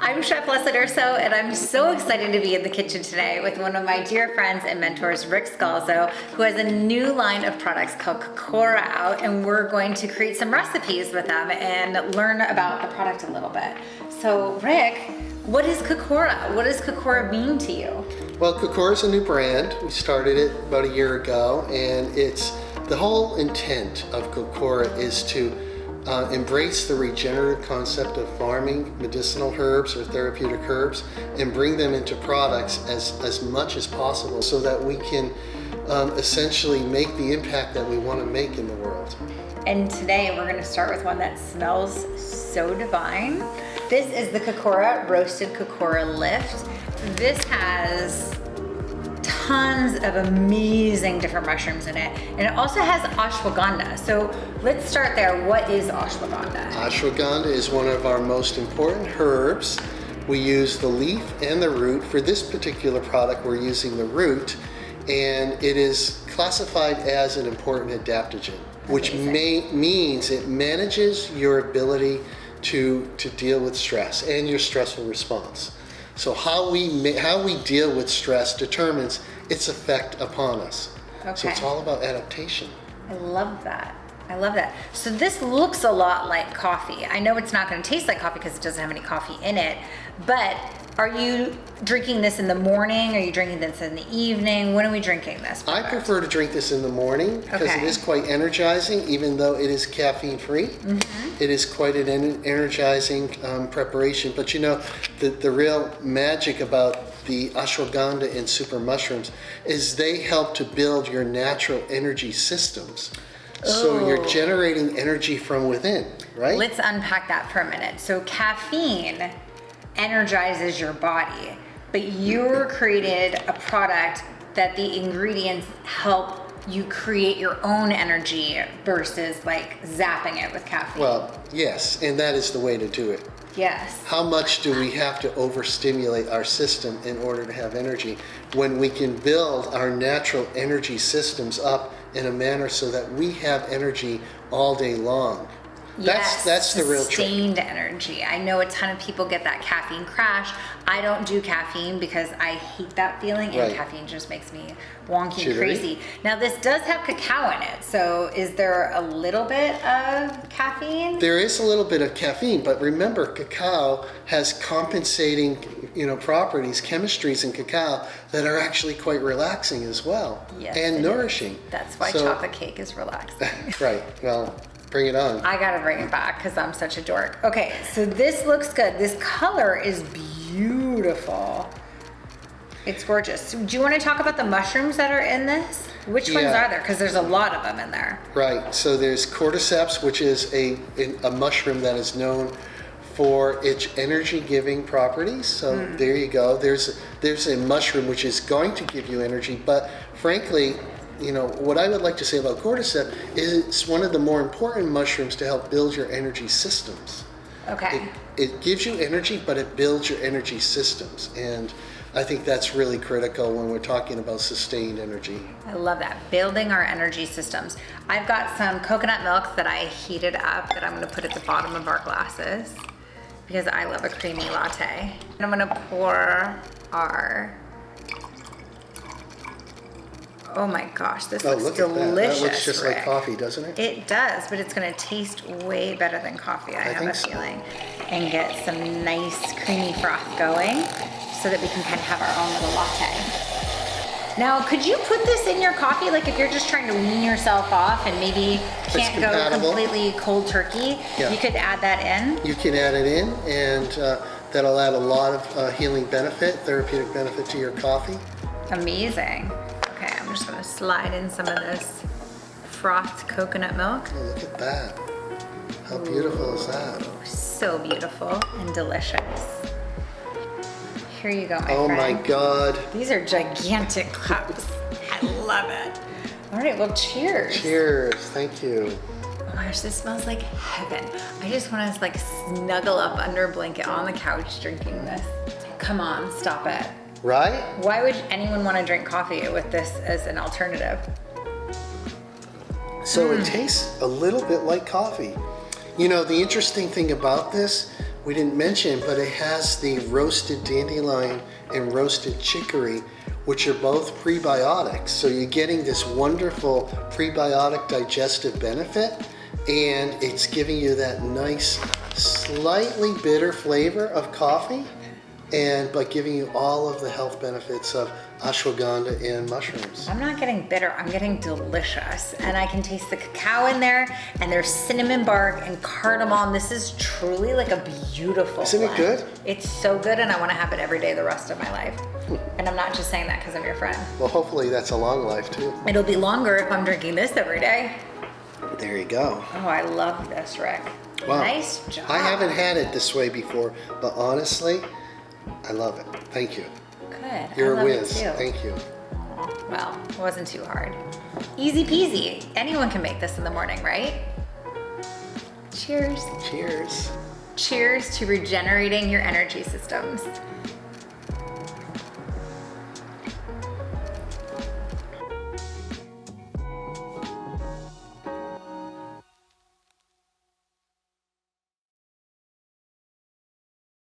I'm Chef Leslie Urso, and I'm so excited to be in the kitchen today with one of my dear friends and mentors, Ric Scalzo, who has a new line of products called Kokora out, and we're going to create some recipes with them and learn about the product a little bit. So, Ric, what is Kokora? What does Kokora mean to you? Well, Kokora is a new brand. We started it about a year ago, and it's the whole intent of Kokora is to embrace the regenerative concept of farming medicinal herbs or therapeutic herbs and bring them into products as much as possible so that we can essentially make the impact that we want to make in the world. And today we're going to start with one that smells so divine. This is the Kokora Roasted Kokora Lift. This has tons of amazing different mushrooms in it, and it also has ashwagandha. So let's start there. What is ashwagandha? Ashwagandha is one of our most important herbs. We use the leaf and the root. For this particular product, we're using the root, and it is classified as an important adaptogen, which means it manages your ability to deal with stress and your stressful response. So how we deal with stress determines its effect upon us. Okay. So it's all about adaptation. I love that. I love that. So this looks a lot like coffee. I know it's not going to taste like coffee because it doesn't have any coffee in it, but are you drinking this in the morning? Are you drinking this in the evening? When are we drinking this product? I prefer to drink this in the morning because it is quite energizing, even though it is caffeine free. Mm-hmm. It is quite an energizing preparation. But you know, the real magic about the ashwagandha and super mushrooms is they help to build your natural energy systems. So you're generating energy from within, right? Let's unpack that for a minute. So caffeine energizes your body, but you created a product that the ingredients help you create your own energy versus like zapping it with caffeine. Well, yes, and that is the way to do it. Yes. How much do we have to overstimulate our system in order to have energy when we can build our natural energy systems up in a manner so that we have energy all day long? Yes, that's the real trick. Sustained energy. I know a ton of people get that caffeine crash. I don't do caffeine because I hate that feeling, and caffeine just makes me wonky and crazy. Now this does have cacao in it, so is there a little bit of caffeine? There is a little bit of caffeine, but remember, cacao has compensating, properties, chemistries in cacao that are actually quite relaxing as well, and nourishing. That's why chocolate cake is relaxing. Right. Well, bring it on. I gotta bring it back because I'm such a dork. Okay, so this looks good. This color is beautiful. It's gorgeous. Do you want to talk about the mushrooms that are in this? Which ones are there? Because there's a lot of them in there. Right. So there's cordyceps, which is a mushroom that is known for its energy-giving properties. So there you go. There's a mushroom which is going to give you energy, but frankly, what I would like to say about cordyceps is it's one of the more important mushrooms to help build your energy systems. Okay. It gives you energy, but it builds your energy systems. And I think that's really critical when we're talking about sustained energy. I love that. Building our energy systems. I've got some coconut milk that I heated up that I'm going to put at the bottom of our glasses because I love a creamy latte. And I'm going to pour our... Oh my gosh, this looks delicious. That looks just like coffee, doesn't it? It does, but it's gonna taste way better than coffee, I have a feeling. And get some nice creamy froth going so that we can kind of have our own little latte. Now, could you put this in your coffee? Like if you're just trying to wean yourself off and maybe can't go completely cold turkey, you could add that in? You can add it in, and that'll add a lot of healing benefit, therapeutic benefit to your coffee. Amazing. Okay, I'm just gonna slide in some of this frothed coconut milk. Oh, look at that. How beautiful is that? So beautiful and delicious. Here you go, my friend. Oh my God. These are gigantic cups. I love it. All right, well, cheers. Cheers, thank you. Oh my gosh, this smells like heaven. I just wanna like snuggle up under a blanket on the couch drinking this. Come on, stop it. Right? Why would anyone want to drink coffee with this as an alternative? So it tastes a little bit like coffee. The interesting thing about this, we didn't mention, but it has the roasted dandelion and roasted chicory, which are both prebiotics. So you're getting this wonderful prebiotic digestive benefit, and it's giving you that nice, slightly bitter flavor of coffee, but giving you all of the health benefits of ashwagandha and mushrooms. I'm not getting bitter, I'm getting delicious. And I can taste the cacao in there, and there's cinnamon bark and cardamom. This is truly like a beautiful Isn't it good? It's so good, and I want to have it every day the rest of my life. And I'm not just saying that because I'm your friend. Well, hopefully that's a long life too. It'll be longer if I'm drinking this every day. There you go. Oh, I love this, Rick. Wow. Nice job. I haven't had it this way before, but honestly, I love it. Thank you. Good. You're I a love whiz. it too. Thank you. Well, it wasn't too hard. Easy peasy. Anyone can make this in the morning, right? Cheers. Cheers. Cheers to regenerating your energy systems.